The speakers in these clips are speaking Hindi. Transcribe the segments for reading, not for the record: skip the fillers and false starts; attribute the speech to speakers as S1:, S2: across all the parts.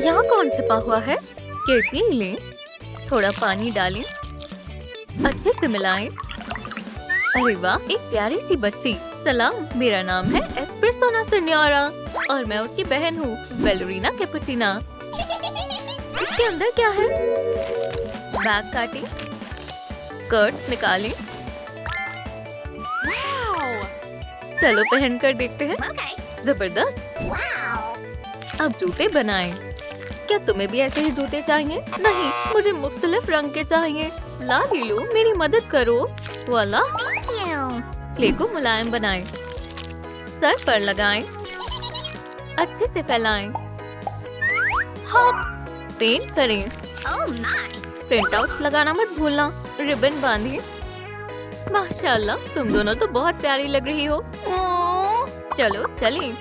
S1: यहाँ कौन छिपा हुआ है? केतली लें, थोड़ा पानी डालें, अच्छे से मिलाएं। अरे वाह, एक प्यारी सी बच्ची। सलाम, मेरा नाम है एस्प्रेसोना सिन्योरा और मैं उसकी बहन हूँ, बैलरीना कैपुचिना। इसके अंदर क्या है? बैग काटें, स्कर्ट्स निकालें। चलो पहन कर देखते हैं। जबरदस्त। अब जूते बनाएं। क्या तुम्हें भी ऐसे ही जूते चाहिए? नहीं, मुझे मुख्तलिफ रंग के चाहिए। लालीलू, मेरी मदद करो। वाला, क्ले को मुलायम बनाएं, सर पर लगाएं, अच्छे से फैलाएं, पेंट करें। प्रिंट आउट लगाना मत भूलना। रिबन बांधिए। माशाल्लाह, तुम दोनों तो बहुत प्यारी लग रही हो। चलो चलें।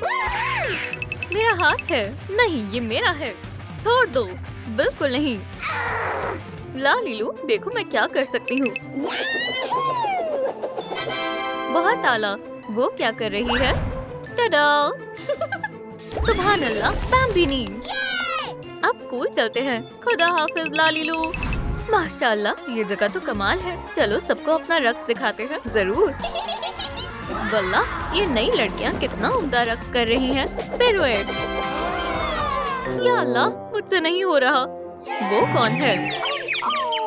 S1: मेरा हाथ है। नहीं, ये मेरा है। छोड़ दो। बिल्कुल नहीं। लालीलू, देखो मैं क्या कर सकती हूँ। बहुत आला। वो क्या कर रही है? टडा! सुभान अल्लाह, बैम्बिनी। अब स्कूल चलते हैं। खुदा हाफिज लालीलू। माशाल्लाह, ये जगह तो कमाल है। चलो सबको अपना रक्स दिखाते हैं। जरूर। वल्लाह, ये नई लड़कियां कितना उम्दा रक्स कर रही हैं। पिरुएट। या अल्लाह, मुझसे नहीं हो रहा। वो कौन है?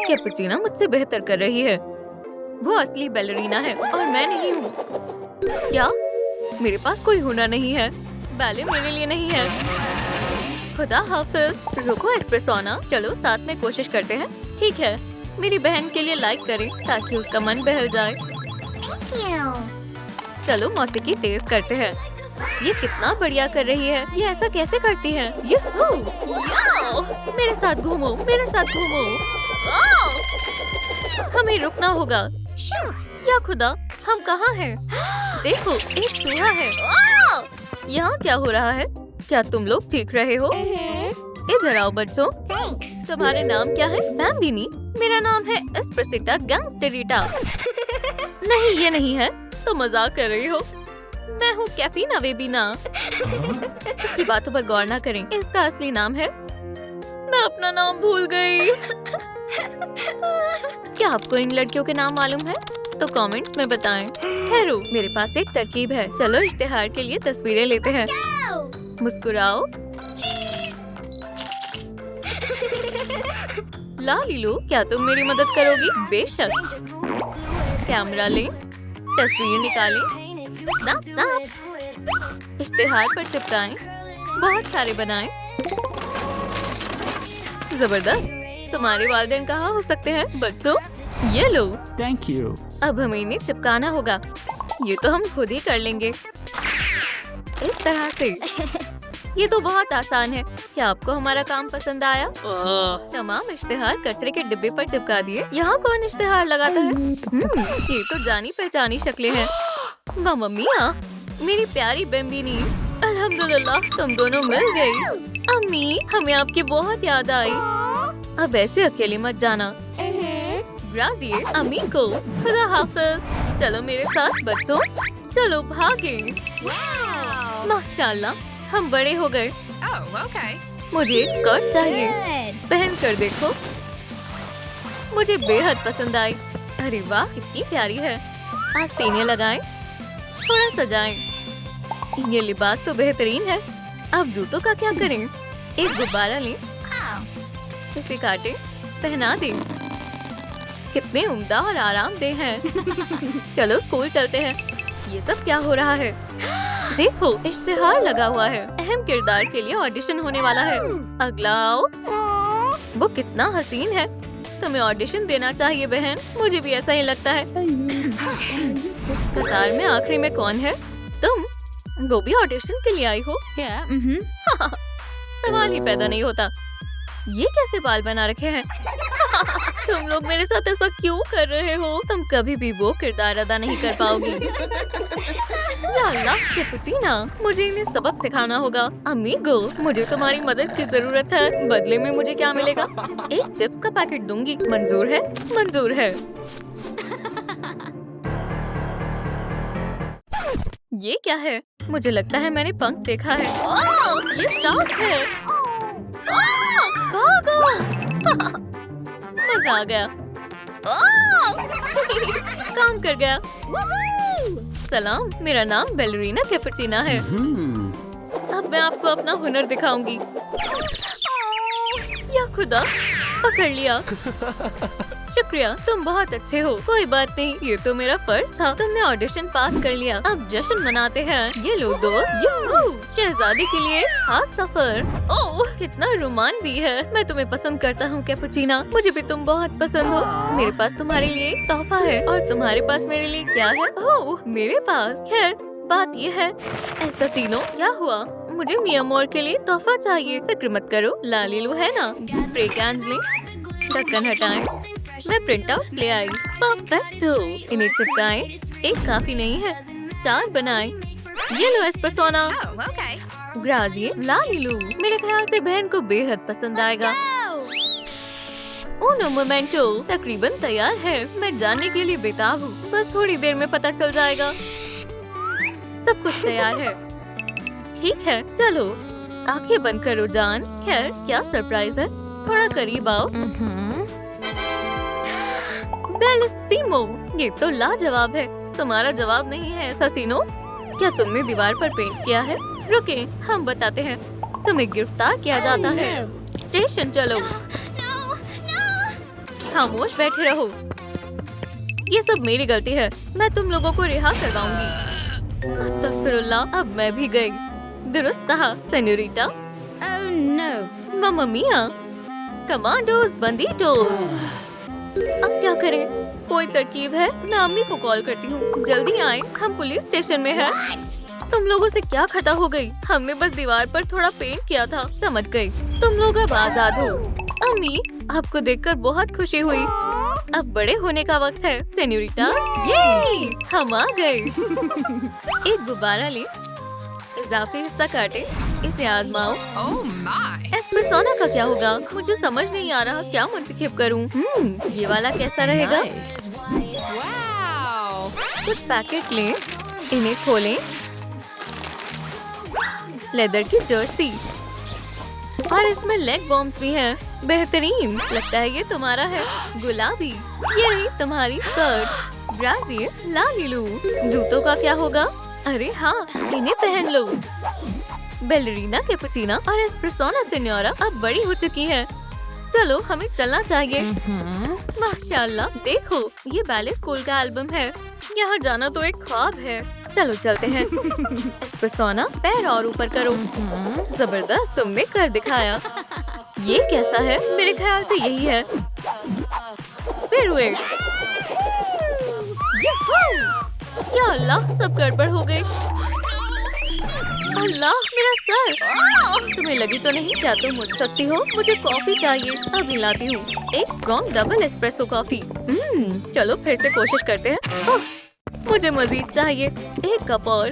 S1: कैपुचिना मुझसे बेहतर कर रही है। वो असली बैलरीना है और मैं नहीं हूँ। क्या? मेरे पास कोई हुनर नहीं है। बैले मेरे लिए नहीं है। खुदा हाफिज। रुको एस्प्रेसोना, चलो साथ में कोशिश करते हैं। ठीक है, मेरी बहन के लिए लाइक करें ताकि उसका मन बहल जाए। चलो मौसीकी तेज करते हैं। ये कितना बढ़िया कर रही है। ये ऐसा कैसे करती है? यूहू! याओ! मेरे साथ घूमो, मेरे साथ घूमो। हमें रुकना होगा। या खुदा, हम कहाँ हैं? देखो, एक चूहा है। यहाँ क्या हो रहा है? क्या तुम लोग ठीक रहे हो? इधर आओ बच्चों। तुम्हारे नाम क्या है? बैम्बिनी। मेरा नाम है एस्प्रेसिटा गैंगस्टरिटा। नहीं, ये नहीं है। तो मजाक कर रही हो। मैं हूँ कैफीना बेबीना। इसकी बातों पर गौर ना करें। इसका असली नाम है। मैं अपना नाम भूल गई। क्या आपको इन लड़कियों के नाम मालूम है? तो कमेंट्स में बताएं। ठहरो, मेरे पास एक तरकीब है। चलो इश्तिहार के लिए तस्वीरें लेते हैं। मुस्कुराओ। लालीलू, क्या तुम मेरी मदद करोगी? बेशक। कैमरा लें, तस्वीर निकालें, इश्तिहार पर चिपकाएं, बहुत सारे बनाएं। जबरदस्त। तुम्हारे वालिदैन कहाँ हो सकते हैं बच्चों? ये लो।
S2: Thank you.
S1: अब हमें इन्हें चिपकाना होगा। ये तो हम खुद ही कर लेंगे। इस तरह से। ये तो बहुत आसान है। क्या आपको हमारा काम पसंद आया? तमाम इश्तिहार कचरे के डिब्बे पर चिपका दिए। यहाँ कौन इश्तिहार लगाता है? ये तो जानी पहचानी शक्लें हैं। मामा मिया, मेरी प्यारी बेम्बिनी। अल्हम्दुलिल्लाह, तुम दोनों मिल गई। अम्मी, हमें आपकी बहुत याद आई। अब ऐसे अकेले मत जाना। ग्राजिए अम्मी को। खुदा हाफिज। चलो मेरे साथ बच्चों, चलो भागे। माशाल्लाह, हम बड़े हो गए। मुझे एक स्कर्ट चाहिए। पहन कर देखो। मुझे बेहद पसंद आई। अरे वाह, कितनी प्यारी है। आस्तीनें लगाएं, थोड़ा सजाएं। ये लिबास तो बेहतरीन है। अब जूतों का क्या करें? एक गुब्बारा लें, इसे काटें, पहना दें। कितने उम्दा और आरामदेह हैं। चलो स्कूल चलते हैं। ये सब क्या हो रहा है? देखो, इश्तिहार लगा हुआ है। अहम किरदार के लिए ऑडिशन होने वाला है। अगला आओ। वो कितना हसीन है। तुम्हें ऑडिशन देना चाहिए बहन। मुझे भी ऐसा ही लगता है। कतार में आखिरी में कौन है? तुम। वो भी ऑडिशन के लिए आई हो? सवाल ही पैदा नहीं होता। ये कैसे बाल बना रखे हैं? तुम लोग मेरे साथ ऐसा क्यों कर रहे हो? तुम कभी भी वो किरदार अदा नहीं कर पाओगी। या अल्लाह, कैपुचिना, मुझे इन्हें सबक सिखाना होगा। अमीगो, मुझे तुम्हारी मदद की जरूरत है। बदले में मुझे क्या मिलेगा? एक चिप्स का पैकेट दूंगी। मंजूर है? मंजूर है। ये क्या है? मुझे लगता है मैंने पंख देखा है। ये शार्क है। मजा आ गया। काम कर गया। सलाम, मेरा नाम बैलरीना कैपुचिना है। अब मैं आपको अपना हुनर दिखाऊंगी। या खुदा, पकड़ लिया। शुक्रिया, तुम बहुत अच्छे हो। कोई बात नहीं, ये तो मेरा फर्ज था। तुमने ऑडिशन पास कर लिया। अब जश्न मनाते हैं। ये लो दोस्त, यूहू! शहजादी के लिए खास सफर। ओह, कितना रोमांच भी है। मैं तुम्हें पसंद करता हूँ कैपुचिना। मुझे भी तुम बहुत पसंद हो। मेरे पास तुम्हारे लिए एक तोहफा है। और तुम्हारे पास मेरे लिए क्या है? ओह, मेरे पास। खैर, बात ये है, ऐसा सीनो, क्या हुआ? मुझे मिया मोर के लिए तोहफा चाहिए। फिक्र मत करो, लालीलू है ना। स्प्रे कैन्स लें, ढक्कन हटाएं। मैं प्रिंट आउट ले आई। परफेक्टो। इन्हें चिपकाएं। एक काफी नहीं है, 4 बनाएं। ये लो एस्प्रेसोना। ग्राजिए, लालीलू। मेरे ख्याल से बहन को बेहद पसंद आएगा। उनो मोमेंटो, तकरीबन तैयार है। मैं जानने के लिए बेताब हूँ। बस थोड़ी देर में पता चल जाएगा। सब कुछ तैयार है। ठीक है, चलो आंखें बंद करो जान। खैर, क्या सरप्राइज है? थोड़ा करीब आओ। बेलिस्सिमो, ये तो लाजवाब है। तुम्हारा जवाब नहीं है एसासिनो? क्या तुमने दीवार पर पेंट किया है? रुके, हम बताते हैं। तुम्हें गिरफ्तार किया जाता है। स्टेशन चलो। खामोश बैठे रहो। ये सब मेरी गलती है। मैं तुम लोगों को रिहा करवाऊंगी। अस्तगफिरुल्लाह, अब मैं भी गई। दुरुस्त कहा सेन्योरिटा।
S2: Oh no!
S1: मम्मा मिया, कमांडोस बंदीटोस। अब क्या करें? कोई तरकीब है? मैं अम्मी को कॉल करती हूँ। जल्दी आए, हम पुलिस स्टेशन में हैं। तुम लोगों से क्या खता हो गई? हमने बस दीवार पर थोड़ा पेंट किया था। समझ गई। तुम लोग अब आजाद हो। अम्मी, आपको देखकर बहुत खुशी हुई। अब बड़े होने का वक्त है सेन्योरिटा। ये हम आ गए। एक गुब्बारा ले, इजाफी हिस्सा काटे, इसे आजमाओ।
S2: Oh my!
S1: एस्प्रेसोना का क्या होगा? मुझे समझ नहीं आ रहा क्या मुंतखब करूं। ये वाला कैसा रहेगा?
S2: Wow!
S1: कुछ पैकेट लें, इन्हें खोलें। लेदर की जर्सी और इसमें लेग बॉम्ब्स भी हैं। बेहतरीन, लगता है ये तुम्हारा है। गुलाबी, ये रही तुम्हारी स्कर्ट। ब्राजील, लालीलू। जूतों का क्या होगा? अरे हाँ, इन्हें पहन लो। बैलरीना कैपुचिना और एस्प्रेसोना सिन्योरा अब बड़ी हो चुकी है। चलो, हमें चलना चाहिए। माशाल्लाह, देखो, ये बैले स्कूल का एल्बम है। यहाँ जाना तो एक ख्वाब है। चलो चलते हैं। एस्प्रेसोना, पैर और ऊपर करो। जबरदस्त, तुमने कर दिखाया। ये कैसा है? मेरे ख्याल से यही है। फिर वेट। या अल्लाह, सब गड़बड़ हो गई। अल्लाह, मेरा सर। तुम्हें लगी तो नहीं? क्या तुम उठ सकती हो? मुझे कॉफी चाहिए। अभी लाती हूँ। एक स्ट्रॉन्ग डबल एस्प्रेसो कॉफी। चलो फिर से कोशिश करते हैं। उफ, मुझे मजीद चाहिए। एक कप और।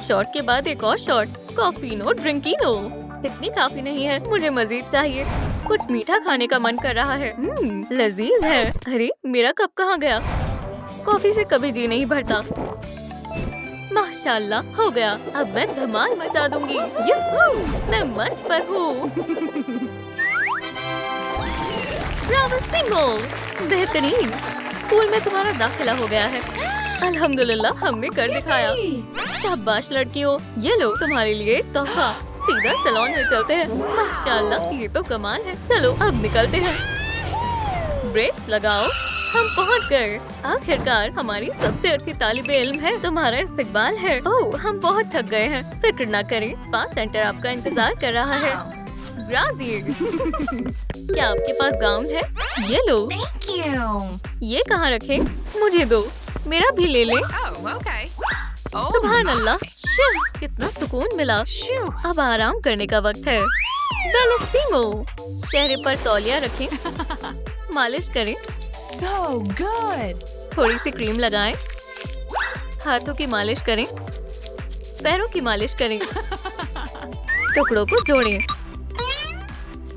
S1: शॉट के बाद एक और शॉट। कॉफीनो ड्रिंकिनो। इतनी काफी नहीं है, मुझे मजीद चाहिए। कुछ मीठा खाने का मन कर रहा है। लजीज है। अरे, मेरा कप कहाँ गया? कॉफी से कभी जी नहीं भरता। माशाल्लाह, हो गया। अब मैं धमाल मचा दूंगी। मैं मंच पर हूँ। ब्रावोसिमो, बेहतरीन। स्कूल में तुम्हारा दाखिला हो गया है। अल्हम्दुलिल्लाह, हमने कर दिखाया। शाबाश लड़कियों, ये लो तुम्हारे लिए तोहफा। सीधा सैलून में चलते हैं। माशाल्लाह, ये तो कमाल है। चलो अब निकलते हैं। ब्रेक लगाओ। हम पहुंच गए। आखिरकार हमारी सबसे अच्छी तालिबे इल्म है। तुम्हारा इस्तकबाल है। ओह, हम बहुत थक गए हैं। फिक्र न करें, स्पा सेंटर आपका इंतजार कर रहा है। ब्राजील, क्या आपके पास गाउन है? ये लो।
S2: Thank you.
S1: ये कहाँ रखें? मुझे दो। मेरा भी ले ले।
S2: Oh, okay. Oh
S1: सुभान
S2: my.
S1: अल्लाह, कितना सुकून मिला।
S2: Shoo.
S1: अब आराम करने का वक्त है। बेलिस्सिमो, चेहरे पर तौलिया रखें। मालिश करें।
S2: So good.
S1: थोड़ी सी क्रीम लगाएं। हाथों की मालिश करें। पैरों की मालिश करें। टुकड़ों को जोड़ें।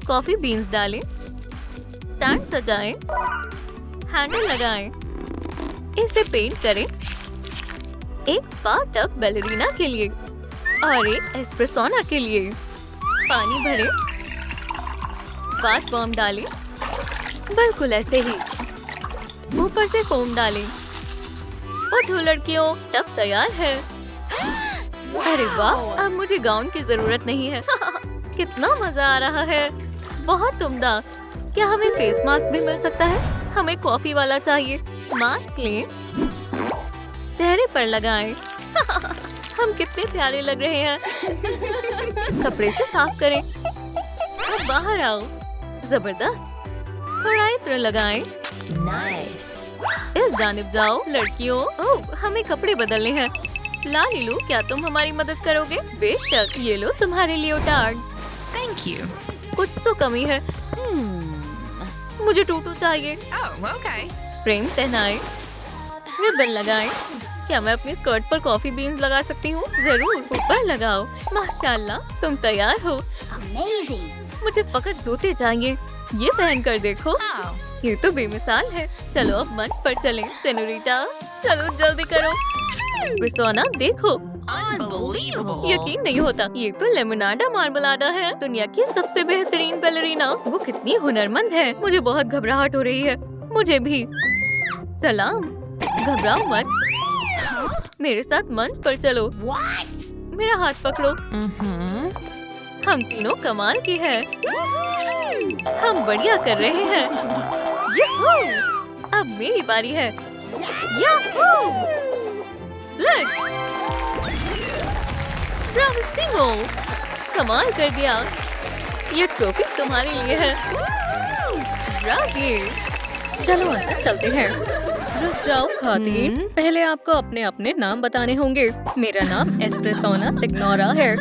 S1: कॉफी बीन्स डालें। स्टैंड सजाएं। हैंडल लगाएं। इसे पेंट करें। एक स्पा टब बैलरीना के लिए और एक एस्प्रेसोना के लिए। पानी भरे, बाथ बॉम्ब डालें, बिल्कुल ऐसे ही। ऊपर से फोम डालें। उठो लड़कियों, टब तैयार है। अरे वाह, अब मुझे गाउन की जरूरत नहीं है। कितना मजा आ रहा है, बहुत उम्दा। क्या हमें फेस मास्क भी मिल सकता है? हमें कॉफी वाला चाहिए। मास्क लें, चेहरे पर लगाएं। हम कितने प्यारे लग रहे हैं। कपड़े से साफ करें। अब बाहर आओ। जबरदस्त। थोड़ा इत्र लगाएं।
S2: Nice.
S1: इस जानिब जाओ लड़कियों। ओह, हमें कपड़े बदलने हैं। लालीलू, क्या तुम हमारी मदद करोगे? बेशक, ये लो तुम्हारे लियोटार्ड।
S2: Thank you.
S1: कुछ तो कमी है। मुझे टूटू चाहिए।
S2: Oh, okay.
S1: फ्रेम पहनाएं, रिबन लगाएं। क्या मैं अपनी स्कर्ट पर कॉफी बीन्स लगा सकती हूँ? जरूर, ऊपर लगाओ। माशाल्लाह, तुम तैयार हो। मुझे फकत जूते चाहिए। ये पहन कर देखो,
S2: Oh.
S1: ये तो बेमिसाल है। चलो अब मंच पर चलें, सेनोरिटा। चलो जल्दी करो। एस्प्रेसोना देखो,
S2: Unbelievable.
S1: यकीन नहीं होता, ये तो लेमोनाडा मार्मलाडा है, दुनिया की सबसे बेहतरीन बैलरीना। वो कितनी हुनरमंद है। मुझे बहुत घबराहट हो रही है। मुझे भी। सलाम, घबराओ मत। मेरे साथ मंच पर चलो। मेरा हाथ पकड़ो। हम तीनों कमाल की है। हम बढ़िया कर रहे हैं। यहू! अब मेरी बारी है। यहू! लट! ब्रावो! कमाल कर दिया। ये ट्रॉफी तुम्हारे लिए है। ब्रावो! चलो अंदर चलते हैं। रुक जाओ खातिन, पहले आपको अपने अपने नाम बताने होंगे। मेरा नाम एस्प्रेसोना सिग्नोरा है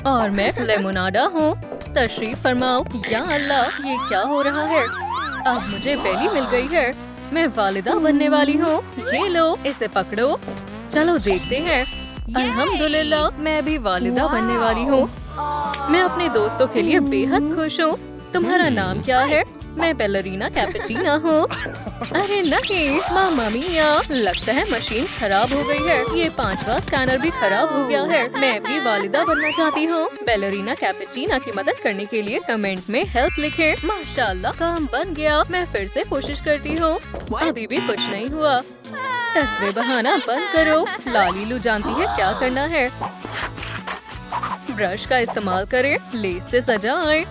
S1: और मैं लेमोनाडा हूँ। तशरीफ फरमाओ। या अल्लाह, ये क्या हो रहा है? अब मुझे बेली मिल गई है। मैं वालिदा बनने वाली हूँ। ये लो, इसे पकड़ो। चलो देखते हैं। अल्हम्दुलिल्लाह, मैं भी वालिदा बनने वाली हूँ। मैं अपने दोस्तों के लिए बेहद खुश हूँ। तुम्हारा नाम क्या है? मैं बैलरीना कैपेचिना हूँ। अरे नहीं, मामा मिया, लगता है मशीन खराब हो गई है। ये 5वां स्कैनर भी खराब हो गया है। मैं भी वालिदा बनना चाहती हूँ। बैलरीना कैपेचिना की मदद करने के लिए कमेंट में हेल्प लिखें। माशाल्लाह, काम बन गया। मैं फिर से कोशिश करती हूँ। अभी भी कुछ नहीं हुआ। तस्वीर बहाना बंद करो। लालीलू जानती है क्या करना है। ब्रश का इस्तेमाल करें, लेस से सजाएं।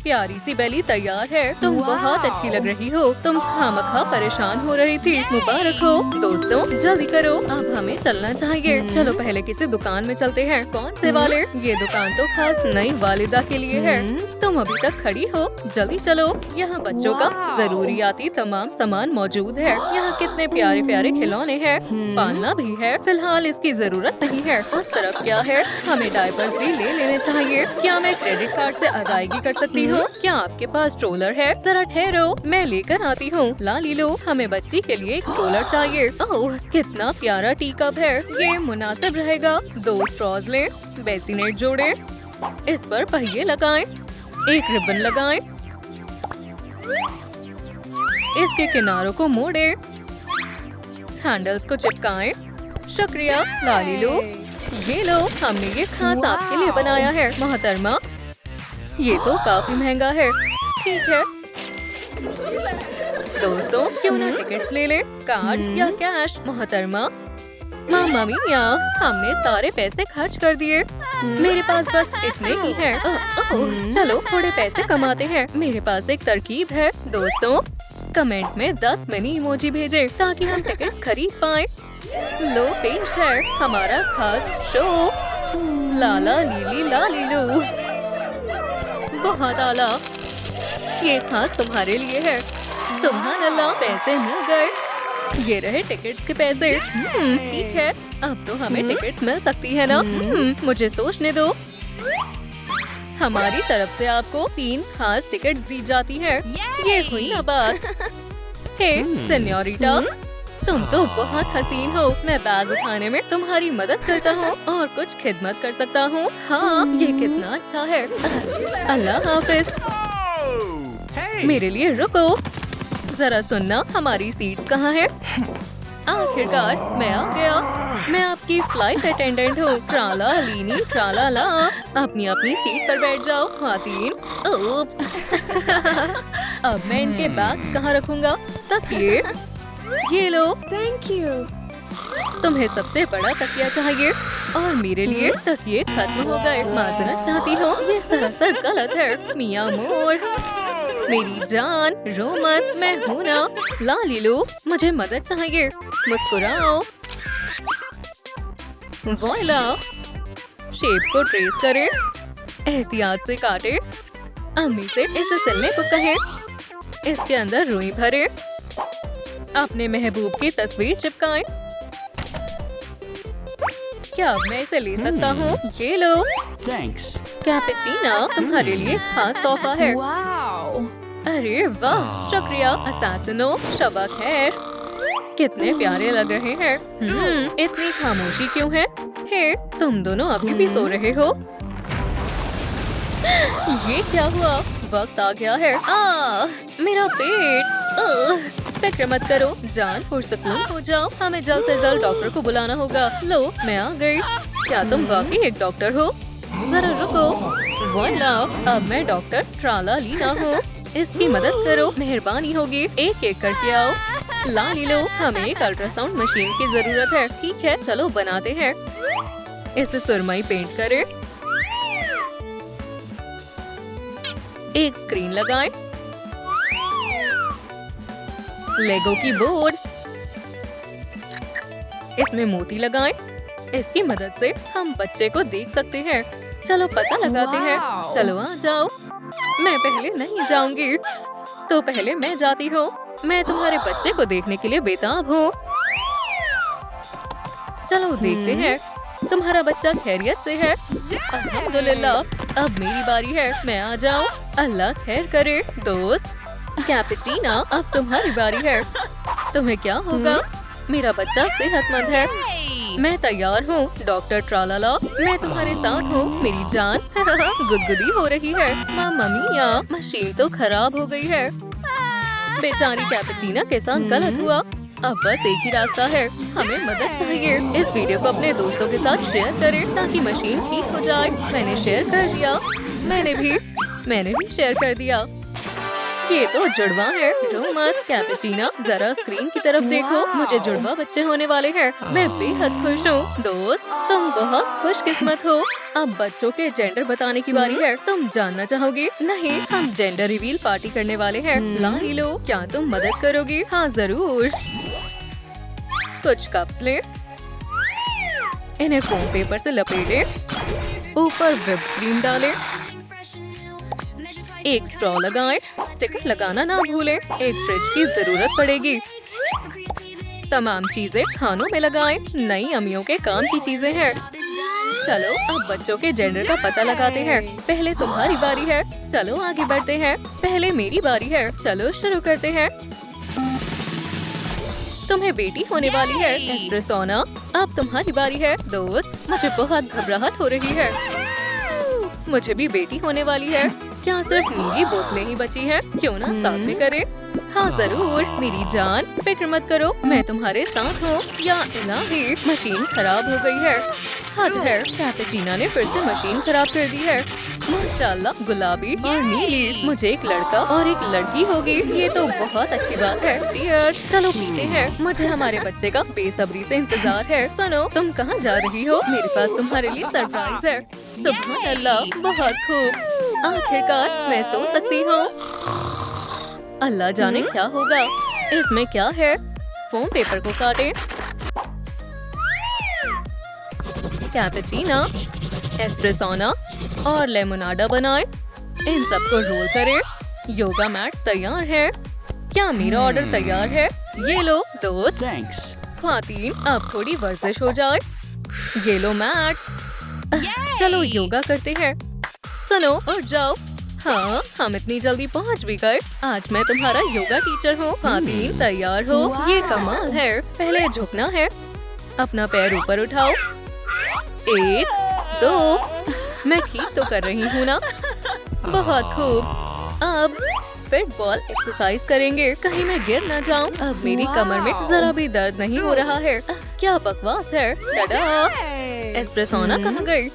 S1: प्यारी सी बेली तैयार है। तुम बहुत अच्छी लग रही हो। तुम खामखा परेशान हो रही थी। मुबारक हो। दोस्तों जल्दी करो, अब हमें चलना चाहिए। चलो पहले किसी दुकान में चलते हैं। कौन से वाले? ये दुकान तो खास नई वालिदा के लिए है। तुम अभी तक खड़ी हो, जल्दी चलो। यहाँ बच्चों का जरूरियाती तमाम सामान मौजूद है। यहाँ कितने प्यारे प्यारे खिलौने हैं। पालना भी है। फिलहाल इसकी जरूरत नहीं है। उस तरफ क्या है? हमें डायपर्स भी ले लेने चाहिए। क्या मैं क्रेडिट कार्ड से अदायगी कर सकती हूँ? क्या आपके पास स्ट्रोलर है? जरा ठहरो, मैं लेकर आती हूँ। लालीलो, हमें बच्ची के लिए एक स्ट्रोलर चाहिए। ओह, कितना प्यारा टी कप है। ये मुनासिब रहेगा। 2 स्ट्रॉज लें, बेसिनेट जोड़े, इस पर पहिए लगाएं, एक रिबन लगाएं, इसके किनारों को मोड़े, हैंडल्स को चिपकाएं। शुक्रिया लालीलो। ये लो, हमने ये खास आपके लिए बनाया है मोहतरमा। ये तो काफी महंगा है। ठीक है दोस्तों, क्यों ना टिकट्स ले लें, कार्ड या कैश? मोहतरमा। मामा मिया, हमने सारे पैसे खर्च कर दिए। मेरे पास बस इतने ही हैं। चलो थोड़े पैसे कमाते हैं। मेरे पास एक तरकीब है। दोस्तों कमेंट में 10 मिनी इमोजी भेजें ताकि हम टिकट्स खरीद पाएं। लो पेश है हमारा खास शो। लाला लीली लालीलू। बहुत आला, ये खास तुम्हारे लिए है। सुभान अल्लाह, पैसे मिल गए। ये रहे टिकट्स के पैसे। ठीक है, अब तो हमें टिकट्स मिल सकती है ना? मुझे सोचने दो। हमारी तरफ से आपको 3 खास टिकट्स दी जाती है। ये हुई ना बात। हे सेन्योरिटा, तुम तो बहुत हसीन हो। मैं बैग उठाने में तुम्हारी मदद करता हूँ और कुछ खिदमत कर सकता हूँ। हाँ, ये कितना अच्छा है। अल्लाह हाफिज। मेरे लिए रुको, जरा सुनना, हमारी सीट कहाँ है? आखिरकार मैं आ गया। मैं आपकी फ्लाइट अटेंडेंट हूँ। ट्राला लीनी ट्राला ला। अपनी अपनी सीट पर बैठ जाओ खातीन। उप्स। अब मैं इनके बैग कहाँ रखूँगा? तकिए ये लो।
S3: Thank you.
S1: तुम्हें सबसे बड़ा तकिया चाहिए और मेरे लिए तकिए खत्म हो गए। माजरत चाहती हूँ, ये सरासर गलत है। मियाँ मोर मेरी जान रो मत, मैं हूँ ना। लालीलू मुझे मदद चाहिए। मुस्कुराओ। वॉइला शेप को ट्रेस करें, एहतियात से काटे। अम्मी से इसे सिलने को कहें। इसके अंदर रुई भरे। अपने महबूब की तस्वीर चिपकाएं। क्या अब मैं इसे ले सकता हूँ? ये लो।
S4: Thanks.
S1: कैपेचिनो तुम्हारे लिए खास तोहफा है।
S3: Wow.
S1: अरे वाह, शुक्रिया असासिनो। शबा खैर। कितने प्यारे लग रहे हैं। इतनी खामोशी क्यों है? हे, तुम दोनों अभी भी सो रहे हो? ये क्या हुआ? वक्त आ गया है। मेरा पेट। फिक्र मत करो जान, पुरसकून हो जाओ। हमें जल्द से जल्द डॉक्टर को बुलाना होगा। लो मैं आ गई। क्या तुम वाकई एक डॉक्टर हो? जरा रुको। वॉइला, अब मैं डॉक्टर ट्राला लीना हूँ। इसकी मदद करो, मेहरबानी होगी। एक एक करके आओ। लालीलो, हमें एक अल्ट्रासाउंड मशीन की जरूरत है। ठीक है, चलो बनाते हैं। इसे सुरमई पेंट करें। एक स्क्रीन लगाएं। लेगो की बोर्ड। इसमें मोती लगाएं। इसकी मदद से हम बच्चे को देख सकते हैं। चलो पता लगाते हैं।
S3: Wow.
S1: चलो आ जाओ। मैं पहले नहीं जाऊंगी, तो पहले मैं जाती हूँ। मैं तुम्हारे बच्चे को देखने के लिए बेताब हूँ। चलो देखते हैं तुम्हारा बच्चा खैरियत से है। अल्हम्दुलिल्लाह। अब मेरी बारी है, मैं आ जाऊँ। अल्लाह खैर करे दोस्त। कैपेचिनो, अब तुम्हारी बारी है। तुम्हें क्या होगा? मेरा बच्चा सेहतमंद है। मैं तैयार हूँ डॉक्टर ट्रालाला। मैं तुम्हारे साथ हूँ मेरी जान। गुदगुदी हो रही है। मामा मिया, मशीन तो खराब हो गई है। बेचारी कैपेचिनो के साथ गलत हुआ। अब बस एक ही रास्ता है, हमें मदद चाहिए। इस वीडियो को अपने दोस्तों के साथ शेयर करें ताकि मशीन ठीक हो जाए। मैंने शेयर कर दिया। मैंने भी शेयर कर दिया। ये तो जुड़वा है। रो मत कैपेचिनो, जरा स्क्रीन की तरफ देखो। मुझे जुड़वा बच्चे होने वाले हैं। मैं बेहद खुश हूँ दोस्त। तुम बहुत खुशकिस्मत हो। अब बच्चों के जेंडर बताने की बारी है। तुम जानना चाहोगी? नहीं, हम जेंडर रिवील पार्टी करने वाले हैं। लालीलो, क्या तुम मदद करोगी? हाँ जरूर। कुछ कप्स ले, इन्हें फोम पेपर से लपेटे, ऊपर व्हिप क्रीम डालें, एक स्ट्रॉ लगाएं, स्टिकर लगाना ना भूलें। एक फ्रिज की जरूरत पड़ेगी। तमाम चीजें खानों में लगाएं। नई अम्मियों के काम की चीजें हैं। चलो अब बच्चों के जेंडर का पता लगाते हैं। पहले तुम्हारी बारी है। चलो आगे बढ़ते हैं। पहले मेरी बारी है। चलो शुरू करते हैं। तुम्हें बेटी होने वाली है एस्प्रेसोना। अब तुम्हारी बारी है दोस्त। मुझे बहुत घबराहट हो रही है। मुझे भी बेटी होने वाली है। क्या सिर्फ मेरी बोतलें ही बची हैं? क्यों ना साथ में करें? हाँ जरूर मेरी जान, फिक्र मत करो, मैं तुम्हारे साथ हूँ। या इलाही, मशीन खराब हो गई है। हद है, कैपेचिनो ने फिर से मशीन खराब कर दी है। माशाल्लाह, गुलाबी और नीली। मुझे एक लड़का और एक लड़की होगी। ये तो बहुत अच्छी बात है। चीयर्स। चलो पीते हैं। मुझे हमारे बच्चे का बेसब्री से इंतजार है। सुनो, तुम कहाँ जा रही हो? मेरे पास तुम्हारे लिए सरप्राइज है। सुभान अल्लाह, बहुत खूब। आखिरकार मैं सो सकती हूँ। अल्लाह जाने क्या होगा। इसमें क्या है? फोम पेपर को काटें। कैपेचिनो, एस्प्रेसोना और लेमोनाडा बनाएं। इन सबको रोल करें। योगा मैट तैयार है। क्या मेरा ऑर्डर तैयार है? ये लो दोस्त।
S4: Thanks.
S1: ख्वातीन, अब थोड़ी वर्जिश हो जाए। ये लो मैट। चलो योगा करते हैं। सुनो, उठ जाओ। हाँ, हम इतनी जल्दी पहुँच भी गए। आज मैं तुम्हारा योगा टीचर हूँ। ख्वातीन तैयार हो? ये कमाल है। पहले झुकना है। अपना पैर ऊपर उठाओ। 1, 2। मैं ठीक तो कर रही हूँ ना? बहुत खूब। अब फुटबॉल एक्सरसाइज करेंगे। कहीं मैं गिर ना जाऊँ। अब मेरी कमर में जरा भी दर्द नहीं हो रहा है। क्या बकवास है। टाडा! एस्प्रेसोना कहाँ गई?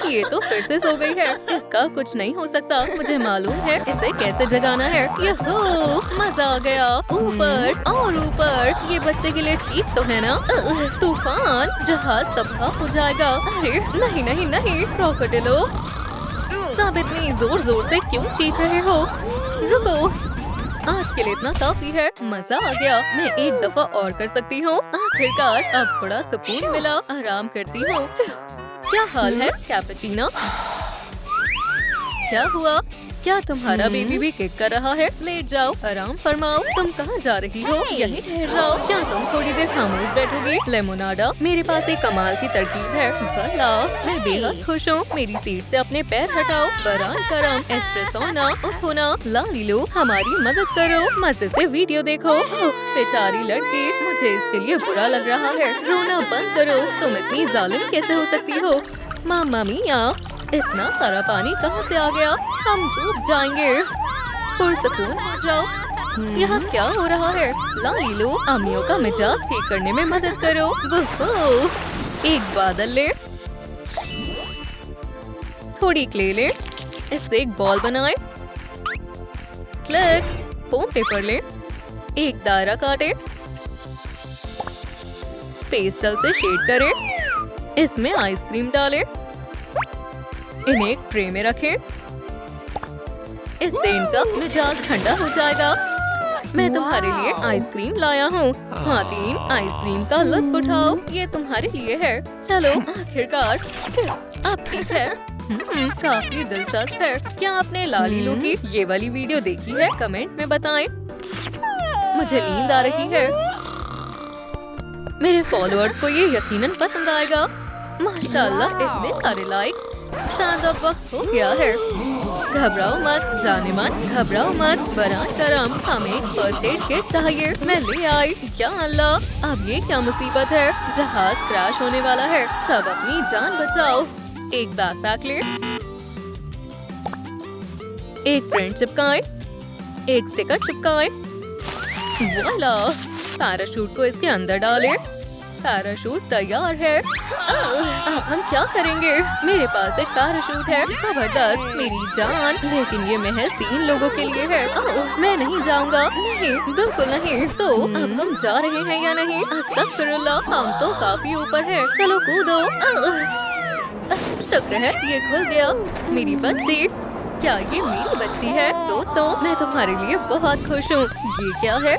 S1: ये तो फिर से सो गई है। इसका कुछ नहीं हो सकता। मुझे मालूम है इसे कैसे जगाना है। यहो, मजा आ गया। ऊपर और ऊपर। ये बच्चे के लिए ठीक तो है ना? तूफान, जहाज तबाह हो जाएगा। अरे नहीं नहीं नहीं, क्रोकोडिलो, सब इतनी जोर जोर से क्यों चीख रहे हो? रुको, आज के लिए इतना काफी है। मजा आ गया। मैं एक दफा और कर सकती हूँ। आखिरकार अब थोड़ा सुकून मिला। आराम करती हूँ। क्या हाल है कैपुचिनो? क्या हुआ? क्या तुम्हारा बेबी भी किक कर रहा है? लेट जाओ, आराम फरमाओ। तुम कहाँ जा रही हो? यहीं ठहर जाओ। क्या तुम थोड़ी देर खामोश बैठोगी? लेमोनाडा, मेरे पास एक कमाल की तरकीब है। भला, मैं बेहद खुश हूँ। मेरी सीट से अपने पैर हटाओ। बरान करम, एस्प्रेसोना, उठो ना। लालीलू, हमारी मदद करो। मजे से वीडियो देखो। बेचारी लड़की, मुझे इसके लिए बुरा लग रहा है। रोना बंद करो। तुम इतनी जालिम कैसे हो सकती हो? मामा मिया, इतना सारा पानी कहाँ से आ गया? हम डूब जाएंगे। पुरसकून हो जाओ। यहाँ क्या हो रहा है? लालीलू, अम्मियों का मिजाज ठीक करने में मदद करो। वुहू, एक बादल ले, थोड़ी क्ले ले, इससे एक बॉल बनाए। क्लिक, फोम पेपर ले, एक दायरा काटे, पेस्टल से शेड करे, इसमें आइसक्रीम डाले, इन्हें एक ट्रे में रखें। इससे इनका मिजाज ठंडा हो जाएगा। मैं तुम्हारे लिए आइसक्रीम लाया हूँ। हाथीन, आइसक्रीम का लुत्फ उठाओ। ये तुम्हारे लिए है। चलो, आखिरकार अब ठीक है। काफी दिलचस्प है। क्या आपने लालीलू की ये वाली वीडियो देखी है? कमेंट में बताएं। मुझे नींद आ रही है। मेरे फॉलोअर्स को ये यकीनन पसंद आएगा। माशाल्लाह, इतने सारे लाइक। शायद अब वक्त हो गया है। घबराओ मत जाने मन, घबराओ मत। बरान करम, हमें फर्स्ट एड किट चाहिए। मैं ले आई। या अल्लाह, अब ये क्या मुसीबत है? जहाज क्रैश होने वाला है। सब अपनी जान बचाओ। एक बैकपैक ले, एक प्रिंट चिपकाएं, एक स्टिकर चिपकाएं। वॉला, पैराशूट को इसके अंदर डालें। पैराशूट तैयार है। अब हम क्या करेंगे? मेरे पास एक पैराशूट है। जबरदस्त, मेरी जान। लेकिन ये महज 3 लोगों के लिए है। ओह, मैं नहीं जाऊंगा। नहीं, बिल्कुल नहीं। तो अब हम जा रहे हैं या नहीं? अस्तगफिरुल्लाह, हम तो काफी ऊपर है। चलो कूदो। शुक्र है ये खुल गया। मेरी बच्ची, क्या ये मेरी बच्ची है? दोस्तों, मैं तुम्हारे लिए बहुत खुश हूँ। ये क्या है?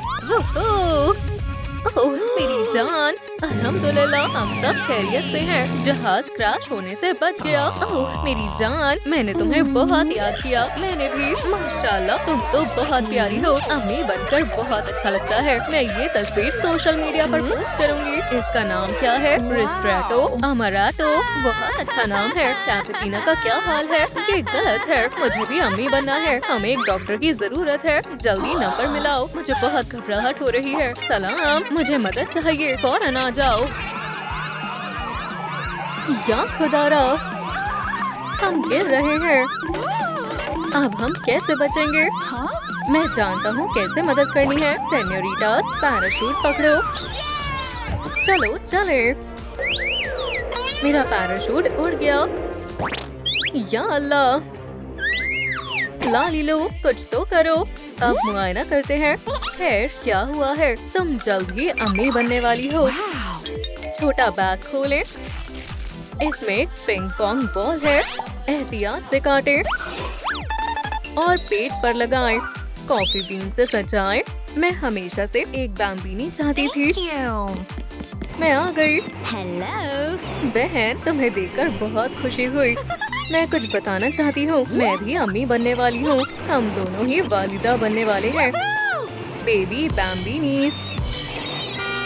S1: ओह, मेरी जान। अल्हम्दुलिल्लाह, हम सब खैरियत से हैं। जहाज क्रैश होने से बच गया। ओह, मेरी जान, मैंने तुम्हें बहुत याद किया। मैंने भी। माशाल्लाह, तुम तो बहुत प्यारी हो। अम्मी बनकर बहुत अच्छा लगता है। मैं ये तस्वीर सोशल मीडिया पर पोस्ट करूंगी। इसका नाम क्या है? रिस्ट्रेटो अमराटो। बहुत अच्छा नाम है। कैपुचिनो का क्या हाल है? ये गलत है। मुझे भी अम्मी बनना है। हमें एक डॉक्टर की जरूरत है। जल्दी नंबर मिलाओ। मुझे बहुत घबराहट हो रही है। सलाम, मुझे मदद चाहिए। फौरन आ जाओ। या खुदारा, हम गिर रहे हैं। अब हम कैसे बचेंगे? मैं जानता हूँ कैसे मदद करनी है। सेन्योरिटास, पैराशूट पकड़ो। चलो चले। मेरा पैराशूट उड़ गया। या अल्लाह, लालीलू, कुछ तो करो। अब मुआयना करते हैं। खैर, क्या हुआ है? तुम जल्द ही अम्मी बनने वाली हो। छोटा बैग खोलें। इसमें पिंग पोंग बॉल है। एहतियात से काटें और पेट पर लगाएं। कॉफी बीन से सजाएं। मैं हमेशा से एक बैम्बिनी चाहती थी। मैं आ गई।
S2: Hello.
S1: बहन, तुम्हें देखकर बहुत खुशी हुई। मैं कुछ बताना चाहती हूँ। मैं भी अम्मी बनने वाली हूँ। हम दोनों ही वालिदा बनने वाले हैं। बेबी बैम्बिनीज।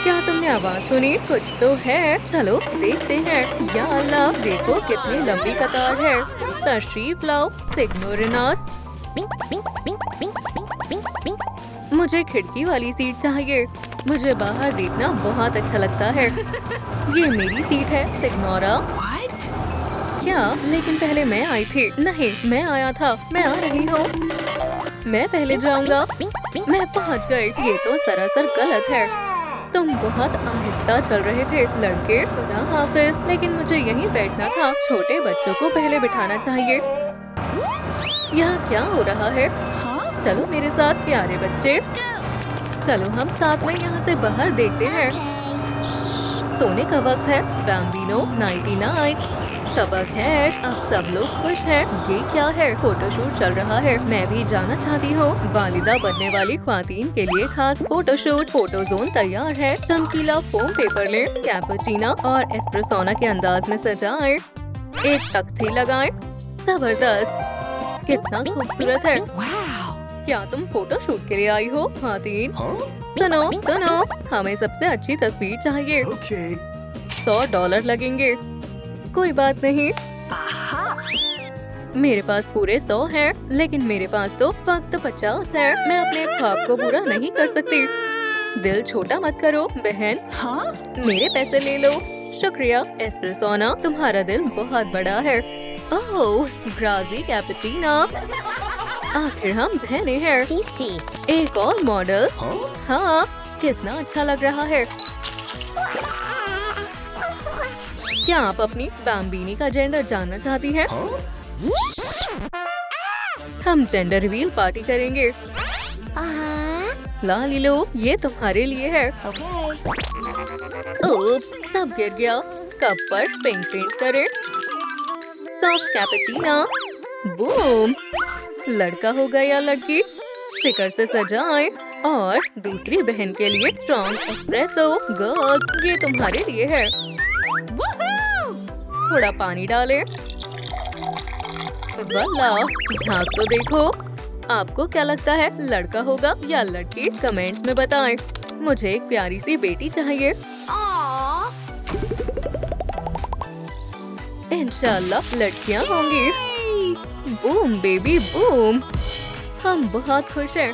S1: क्या तुमने आवाज सुनी? कुछ तो है। चलो देखते हैं। या अल्लाह, देखो कितनी लंबी कतार है। तशरीफ लाओ सिग्नोरिनास। मुझे खिड़की वाली सीट चाहिए। मुझे बाहर देखना बहुत अच्छा लगता है। ये मेरी सीट है सिग्नोरा।
S2: What?
S1: क्या? लेकिन पहले मैं आई थी। नहीं, मैं आया था। मैं आ रही हूँ। मैं पहले जाऊंगा। मैं पहुंच गई। ये तो सरासर गलत है। तुम बहुत आहिस्ता चल रहे थे लड़के। खुदा हाफिज। लेकिन मुझे यहीं बैठना था। छोटे बच्चों को पहले बिठाना चाहिए। यहाँ क्या हो रहा है? चलो मेरे साथ प्यारे बच्चे। चलो हम साथ में यहाँ से बाहर देखते हैं। सोने का वक्त है। बैम्बिनो 99। शब खैर। अब सब लोग खुश हैं। ये क्या है? फोटोशूट चल रहा है। मैं भी जाना चाहती हूँ। वालिदा बनने वाली ख्वातीन के लिए खास फोटोशूट। फोटो जोन तैयार है। चमकीला फोम पेपर ले। कैपुचिनो और एस्प्रेसोना के अंदाज में सजाएं। एक तख्ती लगाएं। जबरदस्त। कितना खूबसूरत है। क्या तुम फोटोशूट के लिए आई हो ख्वातीन? सुनो सुनो, हमें सबसे अच्छी तस्वीर चाहिए। $100 लगेंगे। कोई बात नहीं। मेरे पास पूरे 100 हैं, लेकिन मेरे पास तो फक्त 50 है। मैं अपने ख्वाब को पूरा नहीं कर सकती। दिल छोटा मत करो बहन। मेरे पैसे ले लो। शुक्रिया एस्प्रेसोना, तुम्हारा दिल बहुत बड़ा है। ओह ग्राजी कैपुचिनो। आखिर हम बहनें हैं। एक और मॉडल। हाँ कितना अच्छा लग रहा है। क्या आप अपनी बैम्बिनी का जेंडर जानना चाहती हैं? हम जेंडर रिवील पार्टी करेंगे। लालीलो, ये तुम्हारे लिए है। ओप्स, सब गिर गया। कप पर पिंक पेंट करें। Soft cappuccino. बूम। लड़का होगा या लड़की? स्टिकर से सजाएं। और दूसरी बहन के लिए स्ट्रॉन्ग एस्प्रेसो। गर्ल्स, ये तुम्हारे लिए है। थोड़ा पानी डालें। वाला, झांक तो देखो। आपको क्या लगता है, लड़का होगा या लड़की? कमेंट्स में बताएं। मुझे एक प्यारी सी बेटी चाहिए। इंशाल्लाह लड़कियां होंगी। Boom baby boom. हम बहुत खुश हैं।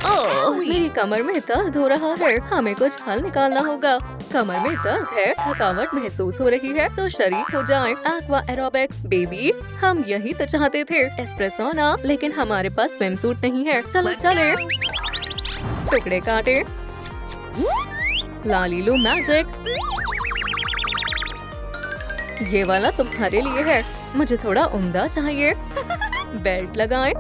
S1: ओह, मेरी कमर में दर्द हो रहा है। हमें कुछ हल निकालना होगा। कमर में दर्द है, थकावट महसूस हो रही है, तो शरीक हो जाएं। Aqua aerobics baby. हम यही तो चाहते थे एस्प्रेसोना, लेकिन हमारे पास स्विम सूट नहीं है। चलो चले। टुकड़े काटे। लालीलू मैजिक। ये वाला तुम्हारे लिए है। मुझे थोड़ा उम्दा चाहिए। बेल्ट लगाएं।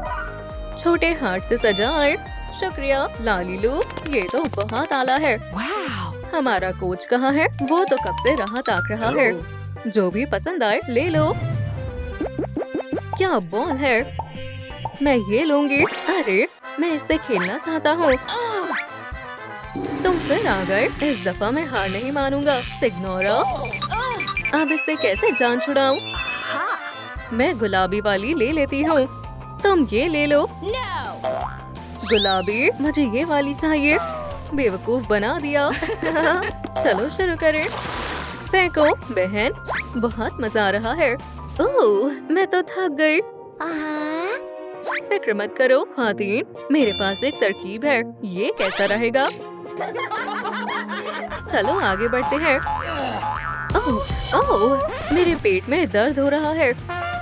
S1: छोटे हार्ट से सजाएं। शुक्रिया लालीलू, ये तो बहुत आला है। हमारा कोच कहाँ है? वो तो कब से राह ताक रहा है। जो भी पसंद आए ले लो। क्या बॉल है? मैं ये लूंगी। अरे मैं इससे खेलना चाहता हूँ। तुम फिर आ गए। इस दफा मैं हार नहीं मानूंगा। सिग्नोरा, अब इससे कैसे जान छुड़ाऊं? मैं गुलाबी वाली ले लेती हूँ। तुम ये ले लो। गुलाबी, मुझे ये वाली चाहिए। बेवकूफ बना दिया। चलो शुरू करें। फेंको बहन, बहुत मजा आ रहा है। ओह, मैं तो थक गई। फिक्र मत करो ख्वातीन, मेरे पास एक तरकीब है। ये कैसा रहेगा? चलो आगे बढ़ते हैं। ओह, मेरे पेट में दर्द हो रहा है।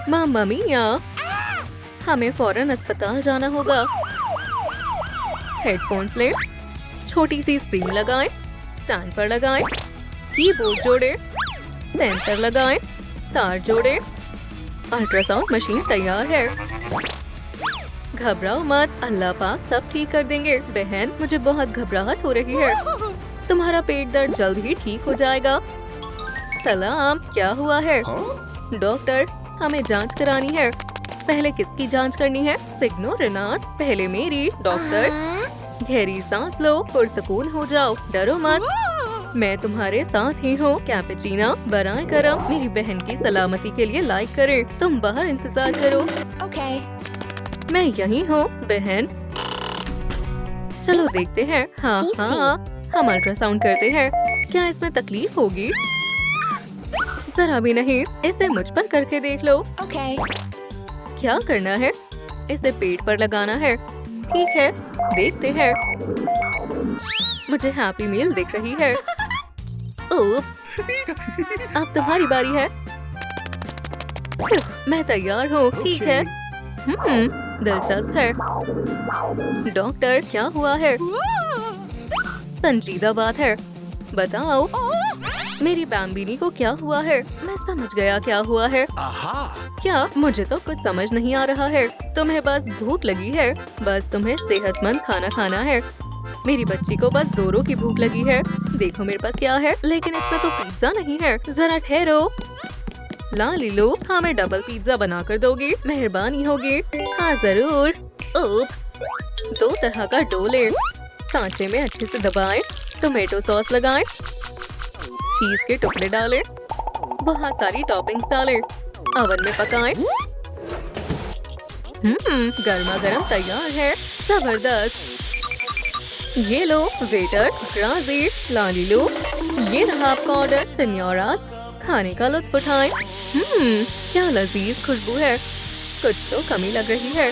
S1: मामा मिया, हमें फौरन अस्पताल जाना होगा। हेडफोन्स ले। छोटी सी स्क्रीन लगाएं। स्टैंड पर लगाएं। कीबोर्ड जोड़े। सेंसर लगाएं। तार जोड़े। अल्ट्रासाउंड मशीन तैयार है। घबराओ मत, अल्लाह पाक सब ठीक कर देंगे। बहन, मुझे बहुत घबराहट हो रही है। तुम्हारा पेट दर्द जल्द ही ठीक हो जाएगा। सलाम, क्या हुआ है? डॉक्टर, हमें जांच करानी है। पहले किसकी जांच करनी है? सिग्नोरेनास, पहले मेरी। डॉक्टर, गहरी सांस लो, पुरसकून हो जाओ, डरो मत। मैं तुम्हारे साथ ही हूँ। कैपुचिनो, बराए करम, मेरी बहन की सलामती के लिए लाइक करें। तुम बाहर इंतजार करो। मैं यही हूँ बहन। चलो देखते हैं। हाँ हाँ, हम अल्ट्रासाउंड करते हैं। क्या इसमें तकलीफ होगी? जरा भी नहीं। इसे मुझ पर करके देख लो। क्या करना है? इसे पेट पर लगाना है। ठीक है, देखते हैं। मुझे हैप्पी मील दिख रही है। उप्स, अब तुम्हारी बारी है। मैं तैयार हूँ। ठीक है। दिलचस्प है। डॉक्टर, क्या हुआ है? संजीदा बात है, बताओ। मेरी बैम्बिनी को क्या हुआ है? मैं समझ गया क्या हुआ है। क्या? मुझे तो कुछ समझ नहीं आ रहा है। तुम्हें बस भूख लगी है, बस तुम्हें सेहतमंद खाना खाना है। मेरी बच्ची को बस जोरों की भूख लगी है। देखो मेरे पास क्या है, लेकिन इसमें तो पिज्जा नहीं है। जरा ठहरो। लालीलू, हमें डबल पिज्जा बना कर दोगी? मेहरबानी होगी। हाँ जरूर। उप, 2 तरह का डो ले, सांचे में अच्छे से दबाएं, टोमेटो सॉस लगाएं, चीज के टुकड़े डालें, बहुत सारी टॉपिंग्स डालें, ओवन में पकाएं। गर्मा गर्म तैयार है। जबरदस्त। ये लो वेटर, ग्राजी, लालीलू, ये रहा आपका ऑर्डर। सिन्योरास, खाने का लुत्फ उठाएं। क्या लजीज खुशबू है। कुछ तो कमी लग रही है।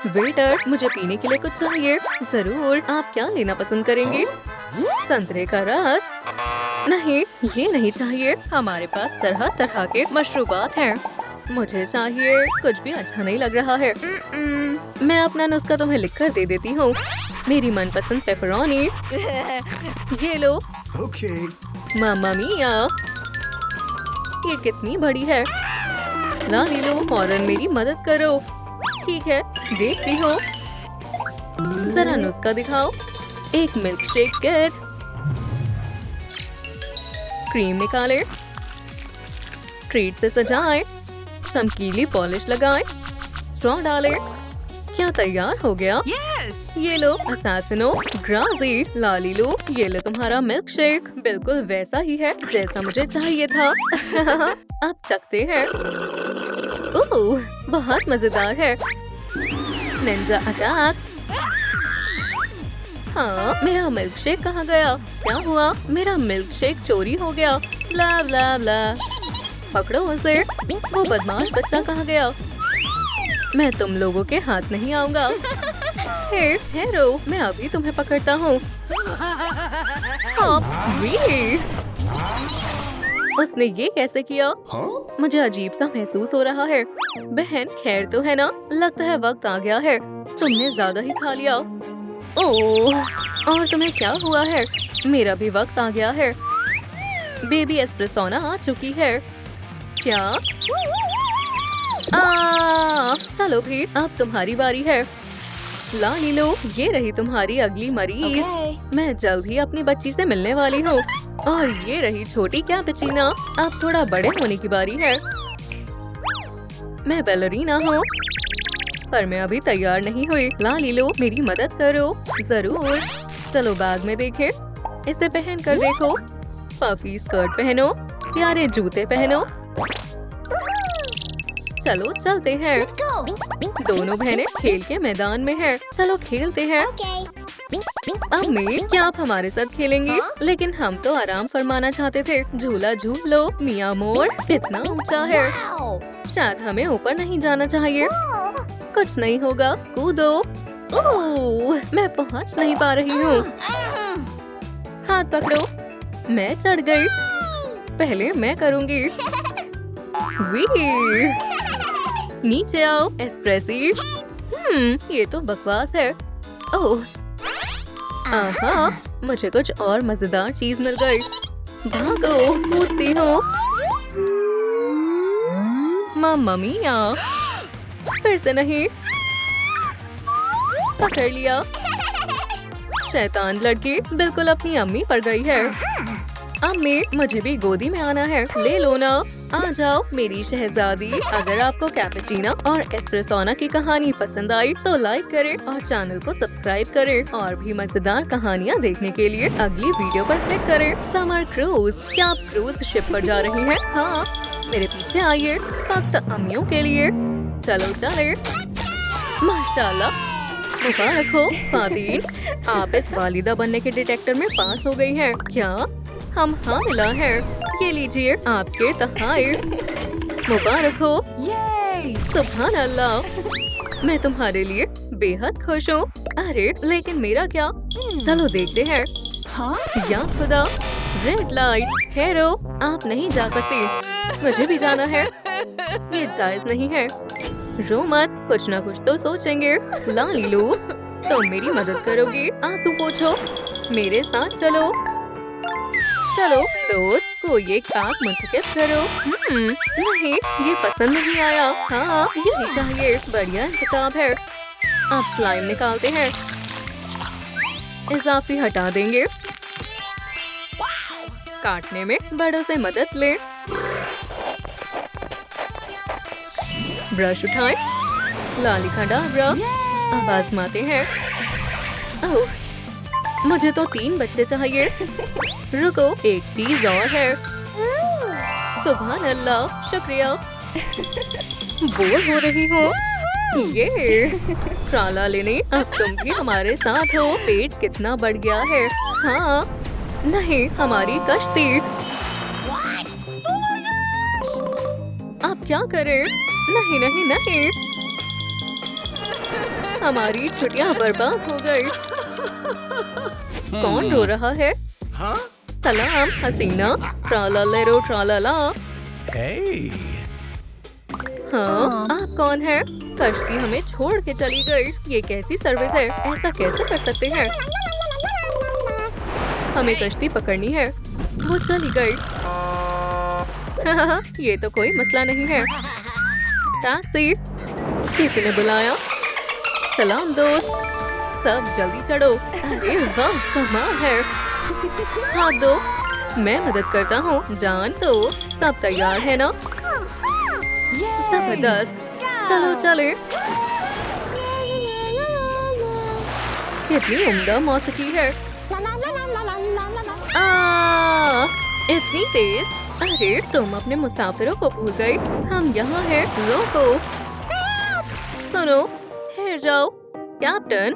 S1: वेटर, मुझे पीने के लिए कुछ चाहिए। जरूर, आप क्या लेना पसंद करेंगे? संतरे का रस? नहीं, ये नहीं चाहिए। हमारे पास तरह तरह के मशरूबात हैं। मुझे चाहिए। कुछ भी अच्छा नहीं लग रहा है। मैं अपना नुस्खा तुम्हें लिखकर दे देती हूँ। मेरी मनपसंद पेपरोनी। ये लो। मामा मिया, ये कितनी बड़ी है। लालीलू, फौरन मेरी मदद करो। ठीक है, देखती हूँ। जरा नुस्खा दिखाओ। एक मिल्क शेक गेट। क्रीम निकाले, ट्रीट से सजाएं, चमकीली पॉलिश लगाएं, स्ट्रॉ डालें। क्या तैयार हो गया? ये लो असासिनो, ग्राजी, लालीलू, ये लो तुम्हारा मिल्क शेक। बिल्कुल वैसा ही है जैसा मुझे चाहिए था। अब चखते हैं। ओह, बहुत मजेदार है। Ninja attack. हाँ, मेरा मिल्क शेक कहाँ गया? क्या हुआ? मेरा मिल्क शेक चोरी हो गया। ब्ला ब्ला ब्ला। पकड़ो उसे। वो बदमाश बच्चा कहाँ गया? मैं तुम लोगों के हाथ नहीं आऊंगा। हे, ठहरो, मैं अभी तुम्हें पकड़ता हूँ। उसने ये कैसे किया? मुझे अजीब सा महसूस हो रहा है। बहन, खैर तो है ना? लगता है वक्त आ गया है। तुमने ज्यादा ही खा लिया। ओह, और तुम्हें क्या हुआ है? मेरा भी वक्त आ गया है। बेबी एस्प्रेसोना आ चुकी है। क्या? चलो भी, अब तुम्हारी बारी है। लालीलू, ये रही तुम्हारी अगली मरीज। मैं जल्द ही अपनी बच्ची से मिलने वाली हूँ। और ये रही छोटी कैपुचिना। अब थोड़ा बड़े होने की बारी है। मैं बैलरीना हूँ, पर मैं अभी तैयार नहीं हुई। लालीलू, मेरी मदद करो। जरूर। चलो बैग में देखें। इसे पहन कर देखो। पफी स्कर्ट पहनो, प्यारे जूते पहनो। चलो चलते हैं। दोनों बहनें खेल के मैदान में हैं। चलो खेलते हैं। अम्मी, क्या आप हमारे साथ खेलेंगी? लेकिन हम तो आराम फरमाना चाहते थे। झूला झूल लो। मिया मोर कितना ऊंचा है। शायद हमें ऊपर नहीं जाना चाहिए। कुछ नहीं होगा, कूदो। ओह, मैं पहुंच नहीं पा रही हूँ। हाथ पकड़ो। मैं चढ़ गई। पहले मैं करूँगी। नीचे आओ एस्प्रेसी। ये तो बकवास है। ओह, आहा, मुझे कुछ और मजेदार चीज मिल गई। भागो, कूदती हूँ। मम्मा मिया, फिर से नहीं। पकड़ लिया। शैतान लड़की बिल्कुल अपनी अम्मी पर गई है। अम्मी, मुझे भी गोदी में आना है। ले लो ना। आ जाओ मेरी शहजादी। अगर आपको कैपुचिना और एस्प्रेसोना की कहानी पसंद आई तो लाइक करें और चैनल को सब्सक्राइब करें। और भी मजेदार कहानियाँ देखने के लिए अगली वीडियो पर क्लिक करें। समर क्रूज, क्या आप क्रूज शिप पर जा रही हैं? हाँ, मेरे पीछे आइए, फक्त अम्मियों के लिए। चलो चले। माशाल्लाह, मुबारक हो फातीन, आप इस वालिदा बनने के डिटेक्टर में पास हो गई हैं। क्या हम हामिला हैं? ये लीजिए आपके तोहफे। मुबारक हो। सुभान अल्लाह, मैं तुम्हारे लिए बेहद खुश हूँ। अरे लेकिन मेरा क्या? चलो देखते हैं। या खुदा, रेड लाइट। हेरो, आप नहीं जा सकती। मुझे भी जाना है। ये जायज नहीं है। रो मत, कुछ ना कुछ तो सोचेंगे। लालीलू, तुम मेरी मदद करोगे? आंसू पोंछो, मेरे साथ चलो। चलो दोस्त, कोई एक आग मुंतखब करो। नहीं, ये पसंद नहीं आया। हाँ, यही चाहिए। बढ़िया इंतखाब है। अब स्लाइम निकालते हैं। इजाफी हटा देंगे। काटने में बड़ों से मदद ले। ब्रश उठाएं, लाली का डाबरा। अब आजमाते हैं। ओह, मुझे तो 3 बच्चे चाहिए। रुको, एक चीज और है। सुभान अल्लाह, शुक्रिया। बोर हो रही हो? ये ट्राला लेने, अब तुम भी हमारे साथ हो। पेट कितना बढ़ गया है। हाँ, नहीं, हमारी कश्ती। अब क्या करें? नहीं नहीं नहीं, हमारी छुट्टियां बर्बाद हो गई। कौन रो रहा है? सलाम हसीना, ट्राला लेरो ट्रालाला। हाँ, आप कौन है? कश्ती हमें छोड़ के चली गई। ये कैसी सर्विस है? ऐसा कैसे कर सकते हैं? हमें कश्ती पकड़नी है। वो चली गई। ये तो कोई मसला नहीं है। टैक्सी, किसी ने बुलाया? सलाम दोस्त, सब जल्दी चढ़ो। अरे वाह, कमाल है। हाथ दो, मैं मदद करता हूँ। जान तो सब तैयार है ना? जबरदस्त, चलो चले। कितनी उम्दा मौसीकी है। इतनी तेज। अरे तुम अपने मुसाफिरों को भूल गई। हम यहाँ हैं। रोको, सुनो, ठहर जाओ। Captain,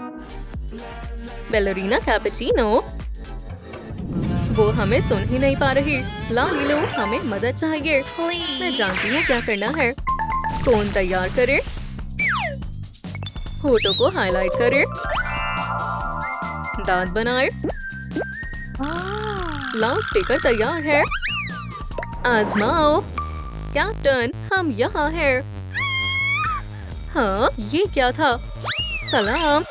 S1: ballerina cappuccino. वो हमें सुन ही नहीं पा रही। लालीलू, हमें मदद चाहिए। मैं जानती हूँ क्या करना है। कौन तैयार करे? होठों को हाईलाइट करे, दांत बनाए। लाउड स्पीकर तैयार है। आजमाओ। कैप्टन, हम यहाँ हैं। हाँ, ये क्या था? सलाम।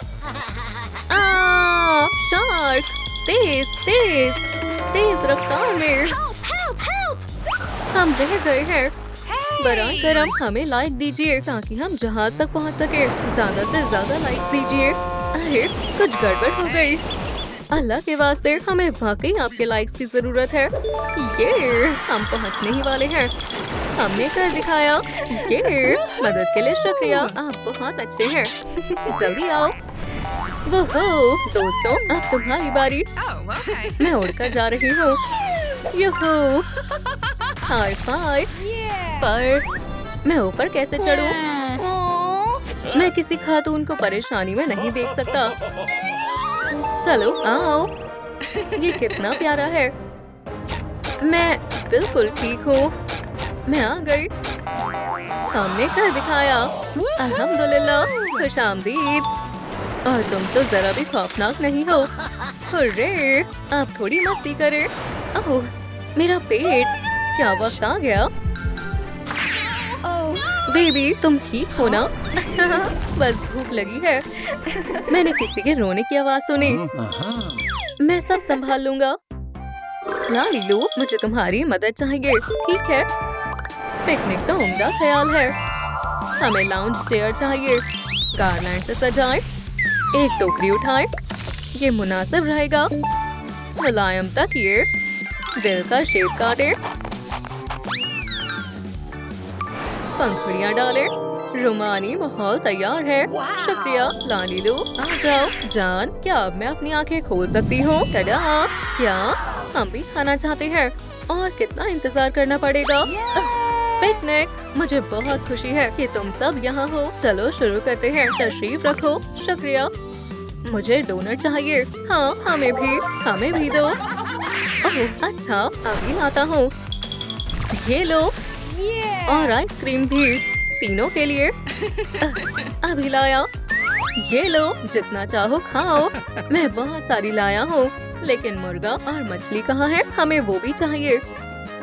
S1: शार्क, तेज तेज तेज रफ्तार में। हम रह गए हैं। बराए करम, हमें लाइक दीजिए ताकि हम जहाज तक पहुंच सके। ज्यादा से ज्यादा लाइक दीजिए। अरे, कुछ गड़बड़ हो गई। अल्लाह के वास्ते, हमें वाकई आपके लाइक्स की जरूरत है। ये हम पहुंचने ही वाले हैं। हमने कर दिखाया। ये मदद के लिए शुक्रिया, आप बहुत अच्छे हैं। जल्दी आओ। वो दोस्तों, अब तुम्हारी बारी। मैं उड़कर जा रही हूँ। यूहू, हाई फाइव। पर मैं ऊपर कैसे चढ़ूं? मैं किसी खातून को परेशानी में नहीं देख सकता। चलो आओ। ये कितना प्यारा है। मैं बिल्कुल ठीक हूँ। मैं आ गई। हमने कर दिखाया। अल्हम्दुलिल्लाह, खुशामदीद। और तुम तो जरा भी खौफनाक नहीं हो। हुर्रे, अब थोड़ी मस्ती करें। ओह, मेरा पेट। क्या वक्त आ गया? बेबी, तुम ठीक हो ना? बस भूख लगी है। मैंने किसी के रोने की आवाज सुनी। मैं सब संभाल लूंगा। लालीलू, मुझे तुम्हारी मदद चाहिए। ठीक है। पिकनिक तो उम्दा ख्याल है। हमें लाउंज चेयर चाहिए। गारलैंड से सजाएं। एक टोकरी उठाएं। ये मुनासिब रहेगा। मुलायम तकिए, दिल का शेप काटे, पंखुड़ियाँ डालें। रोमानी माहौल तैयार है। शुक्रिया लालीलू। आ जाओ। जान, क्या अब मैं अपनी आंखें खोल सकती हूँ? टडा! क्या हम भी खाना चाहते हैं? और कितना इंतजार करना पड़ेगा? पिकनिक, मुझे बहुत खुशी है कि तुम सब यहाँ हो। चलो शुरू करते हैं। तशरीफ रखो। शुक्रिया। मुझे डोनट चाहिए। हाँ, हमें भी दो। ओह, अच्छा, अभी लाता हूँ। ये लो। और आइसक्रीम भी, तीनों के लिए। अभी लाया। ये लो, जितना चाहो खाओ। मैं बहुत सारी लाया हूँ। लेकिन मुर्गा और मछली कहाँ है? हमें वो भी चाहिए।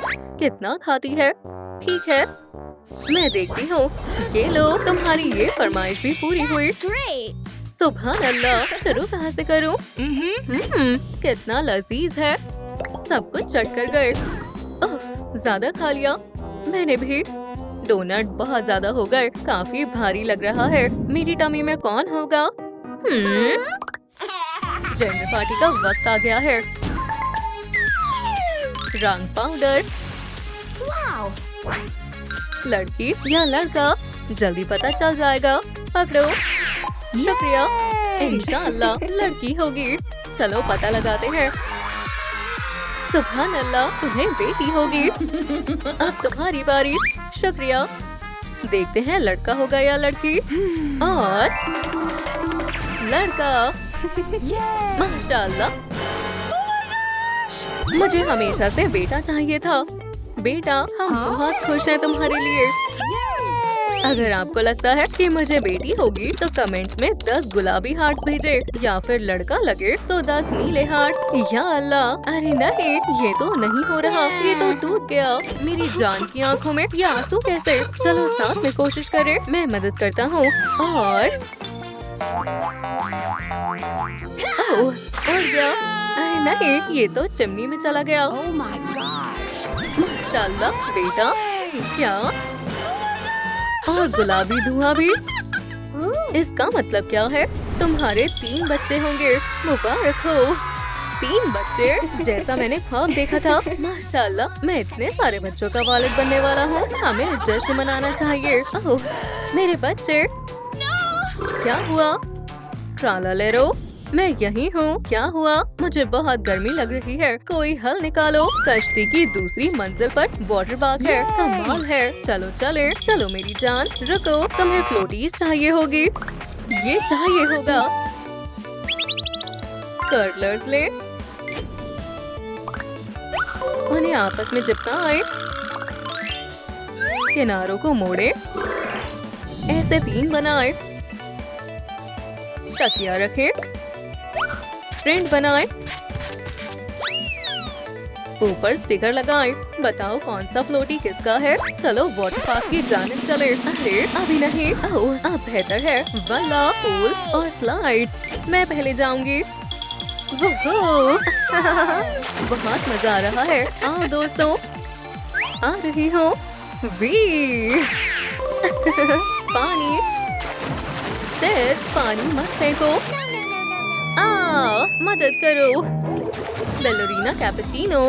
S1: कितना खाती है? ठीक है, मैं देखती हूँ। ये लो, तुम्हारी ये फरमाइश भी पूरी हुई।
S2: Great.
S1: सुभान अल्लाह, शुरू कहाँ से करूँ? कितना लजीज है। सब कुछ चट कर गए। ओह, ज्यादा खा लिया मैंने भी। डोनट बहुत ज्यादा हो गए, काफी भारी लग रहा है। मेरी टमी में कौन होगा? जेंडर पार्टी का वक्त आ गया है। रंग पाउडर।
S2: Wow.
S1: लड़की या लड़का, जल्दी पता चल जाएगा। पकड़ो। शुक्रिया। इंशाअल्लाह लड़की होगी। चलो पता लगाते हैं। सुभान अल्लाह, तुम्हें बेटी होगी। अब तुम्हारी बारी। शुक्रिया। देखते हैं लड़का होगा या लड़की। और लड़का। माशाअल्लाह। मुझे हमेशा से बेटा चाहिए था। बेटा, हम बहुत खुश हैं तुम्हारे लिए। अगर आपको लगता है कि मुझे बेटी होगी तो कमेंट्स में 10 गुलाबी हार्ट्स भेजे, या फिर लड़का लगे तो 10 नीले हार्ट्स। या अल्लाह, अरे नहीं, ये तो नहीं हो रहा। ये तो टूट गया। मेरी जान की आंखों में ये आंसू कैसे? चलो साथ में कोशिश करें। मैं मदद करता हूँ। और ओह, उड़ गया। अरे नहीं, ये तो चिमनी में चला गया।
S2: Oh my gosh.
S1: माशाअल्लाह बेटा। क्या? और गुलाबी धुआं भी। इसका मतलब क्या है? तुम्हारे 3 बच्चे होंगे। मुबारक हो। 3 बच्चे, जैसा मैंने ख्वाब देखा था। माशाअल्लाह, मैं इतने सारे बच्चों का वालिद बनने वाला हूँ। हमें जश्न मनाना चाहिए। ओह, मेरे बच्चे। क्या हुआ? ट्रालालेरो, मैं यही हूँ। क्या हुआ? मुझे बहुत गर्मी लग रही है। कोई हल निकालो। कश्ती की दूसरी मंजिल पर वाटर पार्क है। कमाल है। चलो चले। चलो मेरी जान। रुको, तुम्हें फ्लोटीज चाहिए होगी। ये चाहिए होगा। कर्लर्स ले। उन्हें आपस में चिपकाएं। किनारों को मोड़े। ऐसे 3 बनाए। तकिया रखें। प्रिंट बनाएं। ऊपर स्टिकर लगाएं। बताओ कौन सा फ्लोटी किसका है? चलो वाटर पार्क की जानिब चले। अरे अभी नहीं। ओह, अब बेहतर है। वाला पूल और स्लाइड्स। मैं पहले जाऊंगी। वोहो। बहुत मजा आ रहा है। आओ दोस्तों। आ रही हूँ। वी। पानी। पानी मत फेंको। मदद करो। बेलोरीना कैपुचिनो।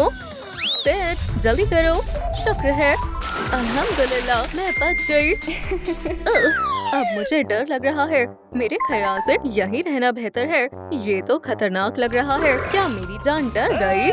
S1: जल्दी करो। शुक्र है। अल्हम्दुलिल्लाह, मैं बच गई। अब मुझे डर लग रहा है। मेरे ख्याल से यहीं रहना बेहतर है। ये तो खतरनाक लग रहा है। क्या मेरी जान डर गई?